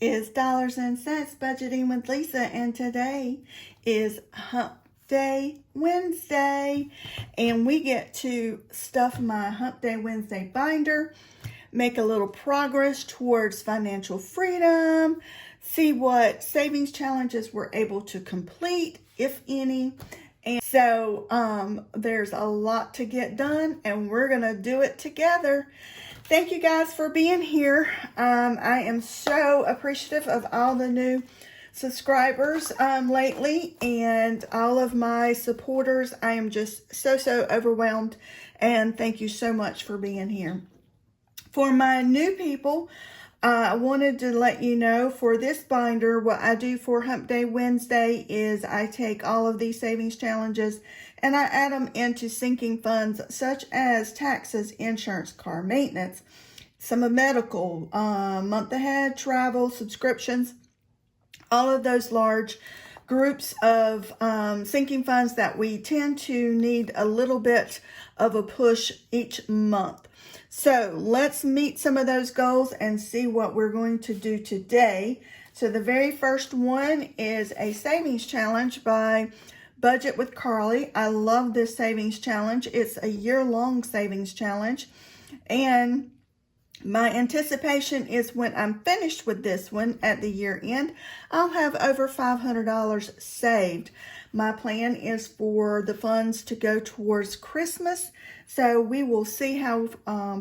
is Dollars and Cents Budgeting with Lisa, and today is Hump Day Wednesday, and we get to stuff my Hump Day Wednesday binder, make a little progress towards financial freedom, see what savings challenges we're able to complete, if any. And so there's a lot to get done, and we're going to do it together. Thank you guys for being here. I am so appreciative of all the new subscribers lately and all of my supporters. I am just so overwhelmed, and thank you so much for being here. For my new people, I wanted to let you know for this binder, what I do for Hump Day Wednesday is I take all of these savings challenges and I add them into sinking funds such as taxes, insurance, car maintenance, some of medical, month ahead, travel, subscriptions, all of those large groups of sinking funds that we tend to need a little bit of a push each month. So let's meet some of those goals and see what we're going to do today. So the very first one is a savings challenge by Budget with Carly. I love this savings challenge. It's a year-long savings challenge. And my anticipation is when I'm finished with this one at the year end, I'll have over $500 saved. My plan is for the funds to go towards Christmas, so we will see how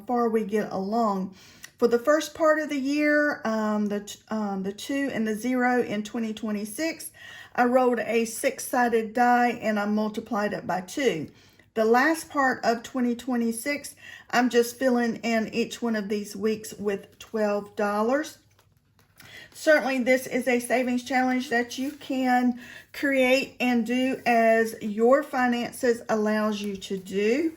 far we get along. For the first part of the year, the 2 and the 0 in 2026, I rolled a 6-sided die and I multiplied it by 2. The last part of 2026, I'm just filling in each one of these weeks with $12. Certainly, this is a savings challenge that you can create and do as your finances allows you to do.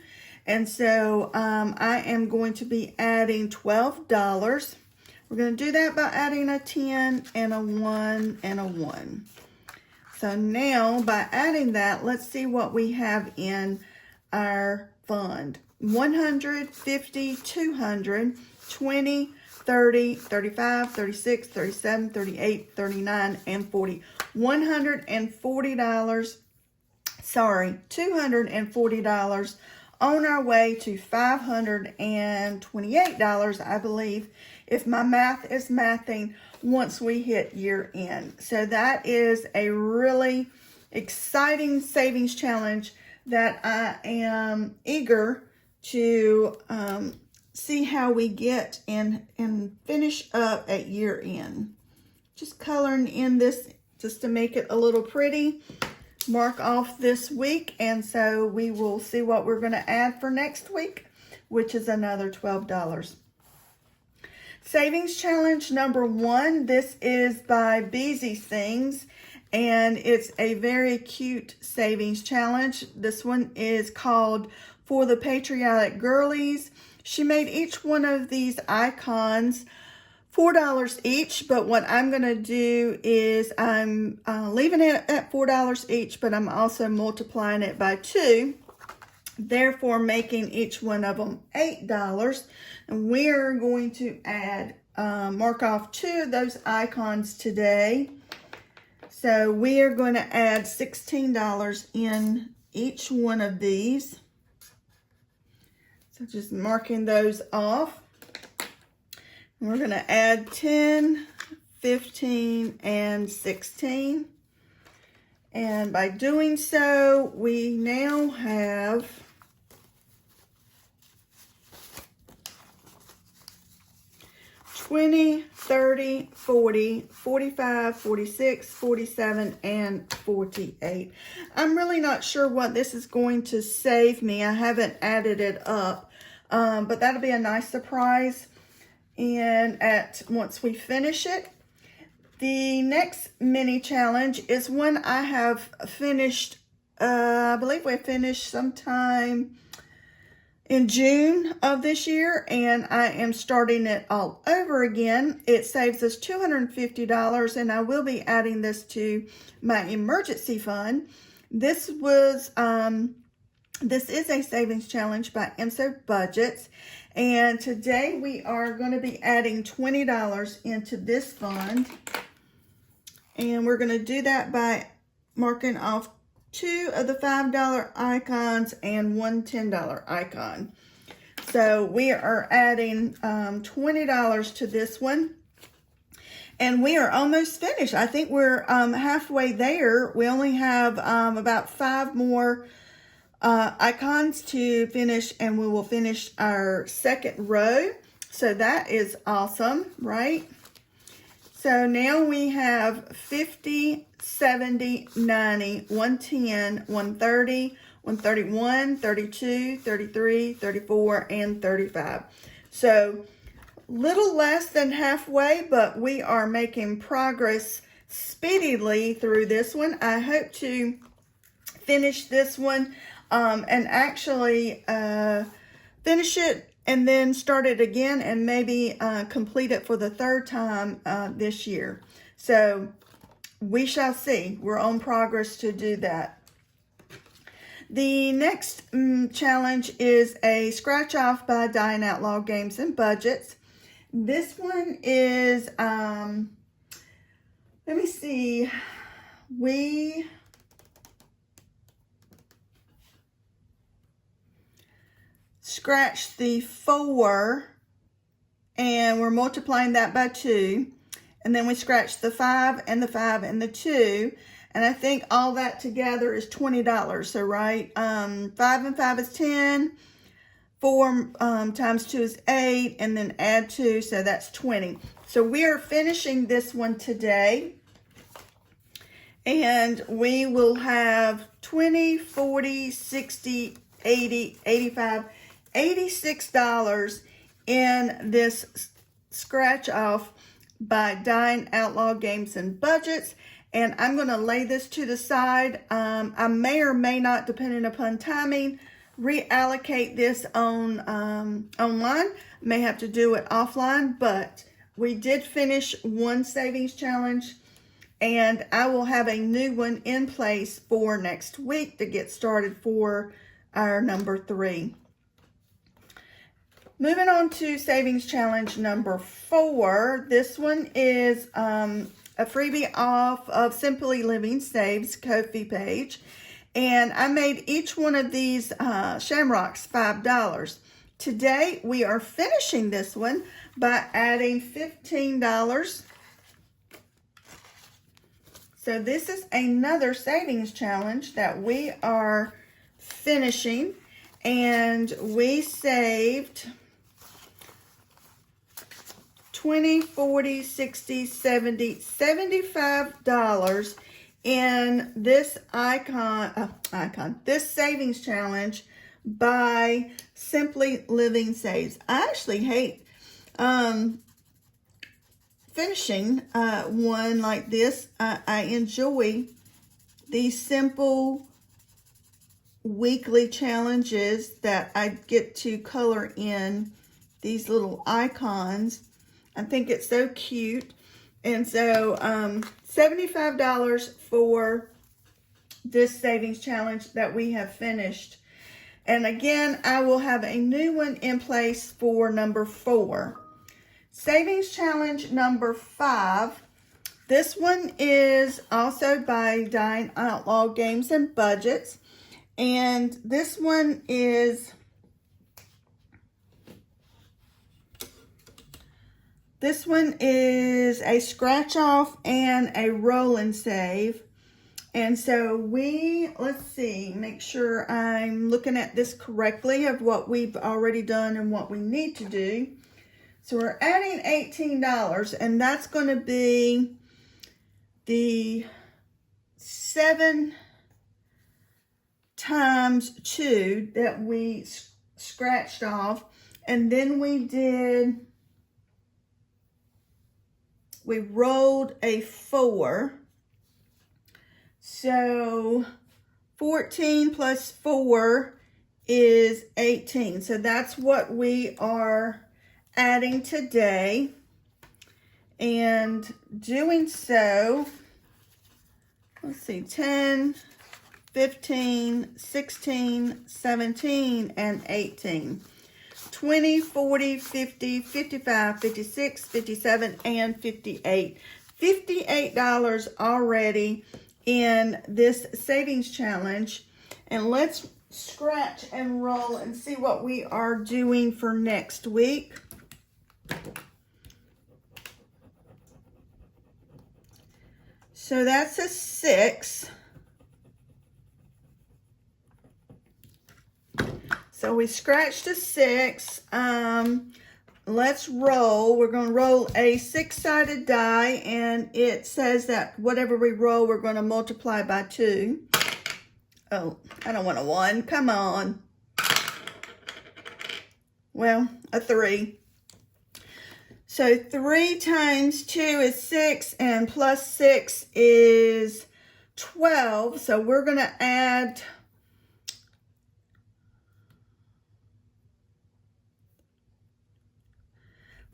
And so I am going to be adding $12. We're going to do that by adding a 10 and a 1 and a 1. So now by adding that, let's see what we have in our fund. 100, 50, 200, 20, 30, 35, 36, 37, 38, 39, and 40. $240, on our way to $528, I believe, if my math is mathing, once we hit year end. So that is a really exciting savings challenge that I am eager to see how we get and finish up at year end. Just coloring in this just to make it a little pretty. Mark off this week, and so we will see what we're going to add for next week, which is another $12. Savings challenge number 1. This is by Beezy Things, and it's a very cute savings challenge. This one is called For the Patriotic Girlies. She made each one of these icons $4 each, but what I'm going to do is I'm leaving it at $4 each, but I'm also multiplying it by 2, therefore making each one of them $8. And we're going to add, mark off 2 of those icons today. So we are going to add $16 in each one of these. So just marking those off. We're going to add 10, 15, and 16. And by doing so, we now have $20, $30, $40, $45, $46, $47, and $48. I'm really not sure what this is going to save me. I haven't added it up, but that'll be a nice surprise. And once we finish it, the next mini challenge is one I have finished. I believe we finished sometime in June of this year, and I am starting it all over again. It saves us $250, and I will be adding this to my emergency fund. This was This is a savings challenge by MSO Budgets. And today we are going to be adding $20 into this fund. And we're going to do that by marking off 2 of the $5 icons and one $10 icon. So we are adding $20 to this one. And we are almost finished. I think we're halfway there. We only have about 5 more icons to finish, and we will finish our second row. So that is awesome, right? So now we have 50, 70, 90, 110, 130, 131, 32, 33, 34, and 35. So little less than halfway, but we are making progress speedily through this one. I hope to finish this one and actually finish it and then start it again and maybe complete it for the 3rd time this year. So we shall see. We're on progress to do that. The next challenge is a scratch off by Dying Outlaw Games and Budgets. This one is, let me see, we scratched the 4 and we're multiplying that by 2, and then we scratched the 5 and the 5 and the 2, and I think all that together is $20. So right, 5 and 5 is 10, 4 times 2 is 8, and then add 2, so that's 20. So we are finishing this one today, and we will have 20, 40, 60, 80, 85, $86 in this scratch off by Dying Outlaw Games and Budgets. And I'm going to lay this to the side. I may or may not, depending upon timing, reallocate this on online. May have to do it offline, but we did finish one savings challenge, and I will have a new one in place for next week to get started for our number 3. Moving on to savings challenge number 4. This one is a freebie off of Simply Living Saves Ko-fi page. And I made each one of these shamrocks $5. Today we are finishing this one by adding $15. So this is another savings challenge that we are finishing. And we saved 20, 40, 60, 70, $75 in this this savings challenge by Simply Living Saves. I actually hate finishing one like this. I enjoy these simple weekly challenges that I get to color in these little icons. I think it's so cute. And so $75 for this savings challenge that we have finished. And again, I will have a new one in place for number 4. Savings challenge number 5. This one is also by Dying Outlaw Games and Budgets. And this one is a scratch off and a roll and save. And so let's see, make sure I'm looking at this correctly of what we've already done and what we need to do. So we're adding $18, and that's going to be the 7 times 2 that we scratched off. And then we rolled a 4. So 14 plus 4 is 18. So that's what we are adding today. And doing so, let's see, 10, 15, 16, 17, and 18. 20, 40, 50, 55, 56, 57, and 58. $58 already in this savings challenge. And let's scratch and roll and see what we are doing for next week. So that's a 6. So we scratched a 6. Let's roll. We're going to roll a 6-sided die, and it says that whatever we roll, we're going to multiply by 2. Oh, I don't want a 1. Come on. Well, a 3. So 3 times 2 is 6, and plus 6 is 12. So we're going to add...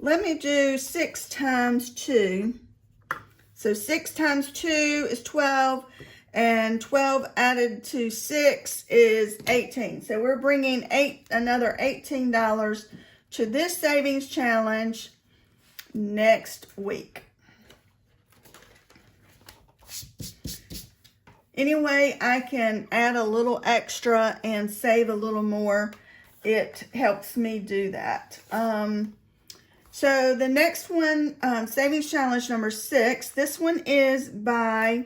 Let me do 6 times 2. So 6 times 2 is 12, and 12 added to 6 is 18. So we're bringing another $18 to this savings challenge next week. Anyway, I can add a little extra and save a little more. It helps me do that. So the next one, savings challenge number 6. This one is by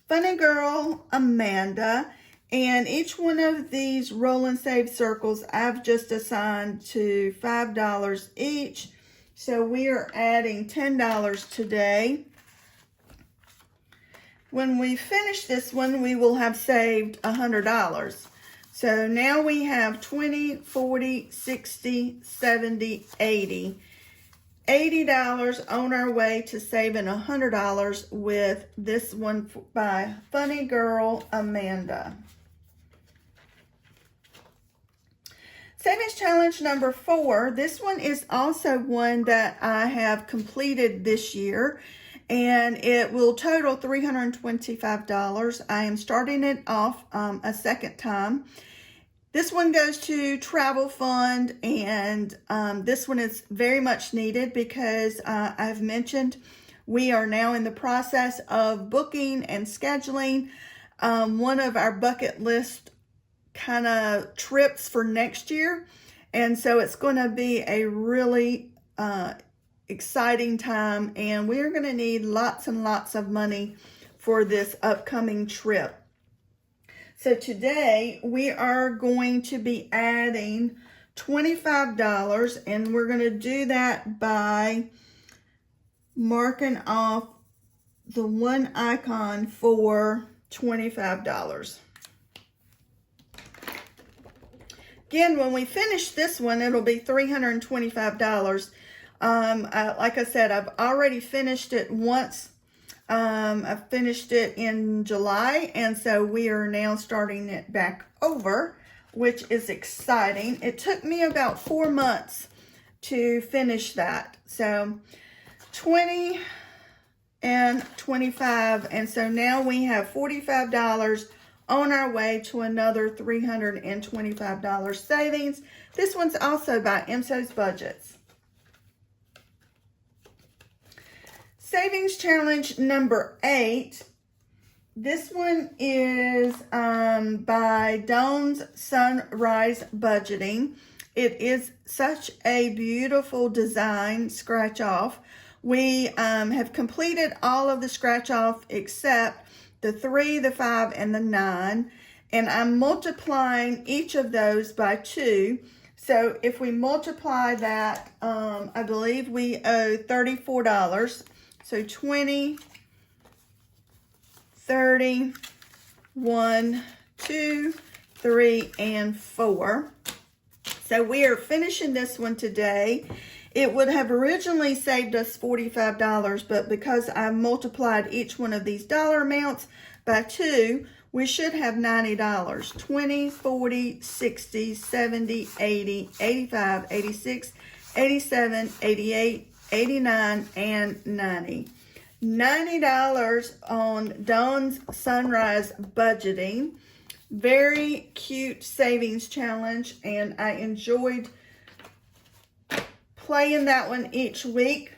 Funny Girl Amanda. And each one of these roll and save circles, I've just assigned to $5 each. So we are adding $10 today. When we finish this one, we will have saved $100. So now we have 20, 40, 60, 70, 80. $80 on our way to saving $100 with this one by Funny Girl Amanda. Savings challenge number 4. This one is also one that I have completed this year, and it will total $325. I am starting it off a second time. This one goes to Travel Fund, and this one is very much needed because I've mentioned we are now in the process of booking and scheduling one of our bucket list kind of trips for next year. And so it's going to be a really exciting time, and we are going to need lots and lots of money for this upcoming trip. So today we are going to be adding $25, and we're going to do that by marking off the one icon for $25. Again, when we finish this one, it'll be $325. Like I said, I've already finished it once. I finished it in July, and so we are now starting it back over, which is exciting. It took me about 4 months to finish that. So 20 and 25, and so now we have $45 on our way to another $325 savings. This one's also by MSO's Budgets. Savings challenge number 8. This one is by Dawn's Sunrise Budgeting. It is such a beautiful design scratch off. We have completed all of the scratch off except the 3, the 5, and the 9. And I'm multiplying each of those by 2. So if we multiply that, I believe we owe $34. So 20, 30, 1, 2, 3, and 4. So we are finishing this one today. It would have originally saved us $45, but because I multiplied each one of these dollar amounts by 2, we should have $90. 20, 40, 60, 70, 80, 85, 86, 87, 88, 89, and 90. $90 on Dawn's Sunrise Budgeting. Very cute savings challenge, and I enjoyed playing that one each week.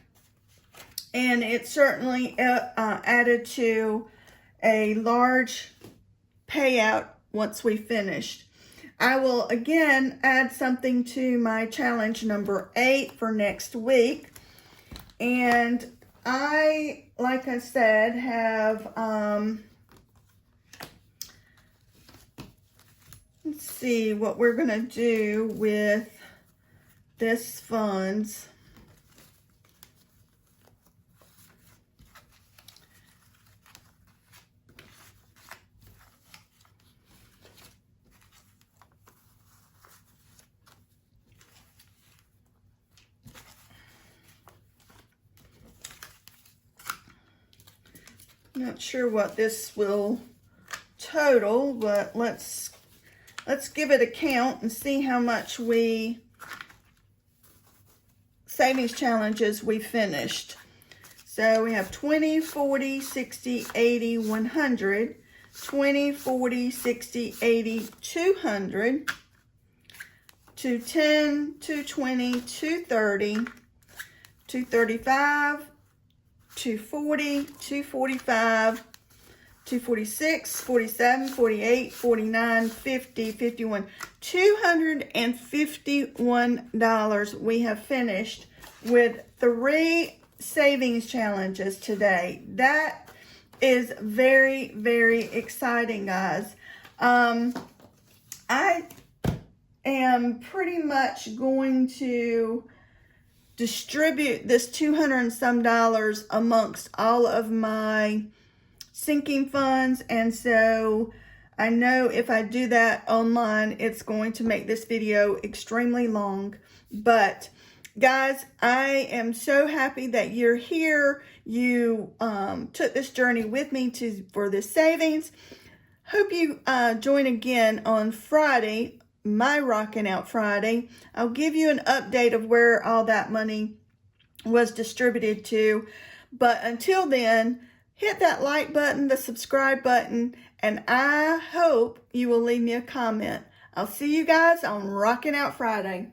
And it certainly added to a large payout once we finished. I will again add something to my challenge number 8 for next week. And I, like I said, have, let's see what we're going to do with this funds. Not sure what this will total, but let's give it a count and see how much savings challenges we finished. So we have 20, 40, 60, 80, 100, 20, 40, 60, 80, 200, 210, 220, 230, 235, 240, 245, 246, 47, 48, 49, 50, 51, $251 we have finished with 3 savings challenges today. That is very, very exciting, guys. I am pretty much going to distribute this $200 and some amongst all of my sinking funds, and so I know if I do that online, it's going to make this video extremely long. But guys, I am so happy that you're here. You took this journey with me for this savings. Hope you join again on Friday, my Rockin' Out Friday. I'll give you an update of where all that money was distributed to. But until then, hit that like button, the subscribe button, and I hope you will leave me a comment. I'll see you guys on Rockin' Out Friday.